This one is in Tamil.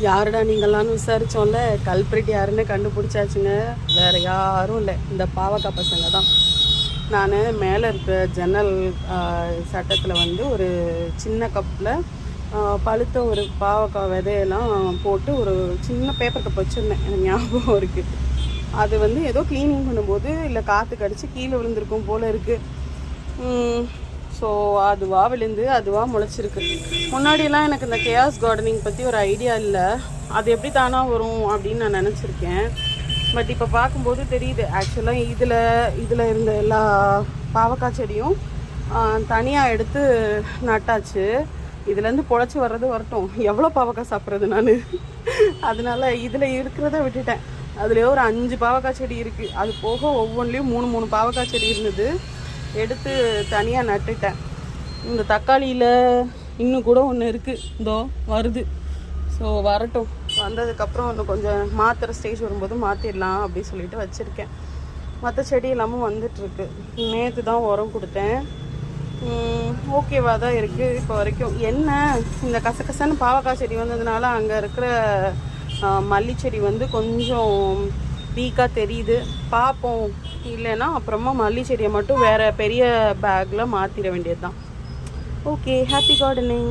யாருடா நீங்களான்னு விசாரித்தோம்ல, கல்பிரிட் யாருன்னு கண்டுபிடிச்சாச்சுங்க. வேறு யாரும் இல்லை, இந்த பாவக்காய் பசங்க தான். நான் மேலே இருக்க ஜன்னல் சட்டத்தில் வந்து ஒரு சின்ன கப்பில் பழுத்த ஒரு பாவக்காய் விதையெல்லாம் போட்டு ஒரு சின்ன பேப்பர் கப் வச்சுருந்தேன், எனக்கு ஞாபகம் இருக்குது. அது வந்து ஏதோ க்ளீனிங் பண்ணும்போது இல்லை காற்று கடிச்சு கீழே விழுந்திருக்கும் போல் இருக்குது. ஸோ அதுவாக விழுந்து அதுவாக முளைச்சிருக்கு. முன்னாடியெல்லாம் எனக்கு இந்த கேயாஸ் கார்டனிங் பற்றி ஒரு ஐடியா இல்லை, அது எப்படி தானாக வரும் அப்படின்னு நான் நினச்சிருக்கேன். பட் இப்போ பார்க்கும்போது தெரியுது, ஆக்சுவலாக இதில் இருந்த எல்லா பாவக்காய் செடியும் தனியாக எடுத்து நட்டாச்சு. இதுலேருந்து பொழைச்சி வர்றது வரட்டும், எவ்வளோ பாவக்காய் சாப்பிட்றது நான். அதனால இதில் இருக்கிறத விட்டுட்டேன். அதுலேயே ஒரு 5 பாவக்காய் செடி இருக்குது. அது போக ஒவ்வொன்றிலையும் 3 பாவக்காய் செடி இருந்தது, எடுத்து தனியாக நட்டுட்டேன். இந்த தக்காளியில் இன்னும் கூட ஒன்று இருக்குது, இதோ வருது. ஸோ வரட்டும், வந்ததுக்கப்புறம் இன்னும் கொஞ்சம் மாற்றுற ஸ்டேஜ் வரும்போது மாற்றிடலாம் அப்படின்னு சொல்லிட்டு வச்சுருக்கேன். மற்ற செடி எல்லாமும் வந்துட்டுருக்கு. நேற்று தான் உரம் கொடுத்தேன். ஓகேவாக தான் இருக்குது இப்போ வரைக்கும். என்ன இந்த கசகசன்னு பாவக்காய் செடி வந்ததுனால அங்கே இருக்கிற மல்லிச்செடி வந்து கொஞ்சம் வீக்காக தெரியுது. பார்ப்போம், இல்லைன்னா அப்புறமா மல்லி செடியை மட்டும் வேறு பெரிய பேக்கில் மாற்றிட வேண்டியது தான். Okay, happy gardening.